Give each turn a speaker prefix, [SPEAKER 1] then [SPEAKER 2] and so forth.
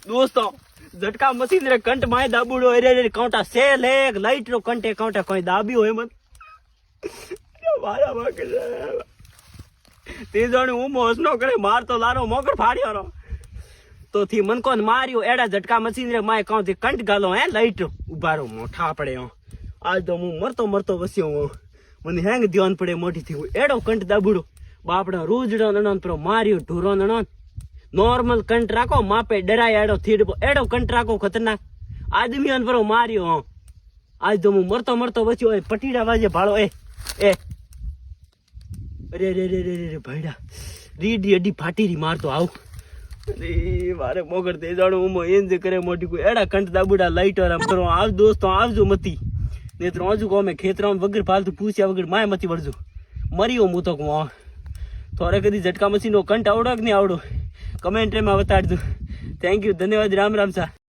[SPEAKER 1] दोस्तों झटका मशीन रे कंट माय दाबूडो अरे काउंटा से लेग लाइट रो कंटे काउंटा कोई दाबी होय मन मारा मगर ते जाने હું મોસ નો કરે માર તો લારો મગર ફાડ્યો રો તો થી મન કોન માર્યો એડા झटका મશીન રે માય કાઉ થી કંટ ગાલો હે લાઈટ ઉભારો મોઠા પડે આજ તો હું મરતો વસ્યો મને હેંગ ધ્યાન પડે મોટી થી એડો કંટ દાબુડો બાપડા રોજડો નણન પર માર્યો ઢોરો નણન નોર્મલ કંટ રાખો માપે ડરાય એડો થીડ એડો કંટ રાખો ખતરનાક આદમી અન પર માર્યો આજ તો હું મરતો વસ્યો પટીડા વાજે ભાળો એ અરે ભાઈડા રીડી અડી ફાટી રી મારતો આવ અરે મારે મોગર તે જાણો હું એન્જ કરે મોટી કોઈ એડા કંટ દાબુડા લાઈટર આમ કરો આવ દોસ્તો આવજો મતી ને તો આજુ કોમે ખેતરામ વગર ફાલતુ પૂછ્યા વગર માય મતી વળજો મરીઓ હું તો કહું થોડે કદી झटका મશીન નો કંટ આવડો કે નહીં આવડો કમેન્ટ માં બતાડજો થેન્ક યુ ધન્યવાદ રામ સા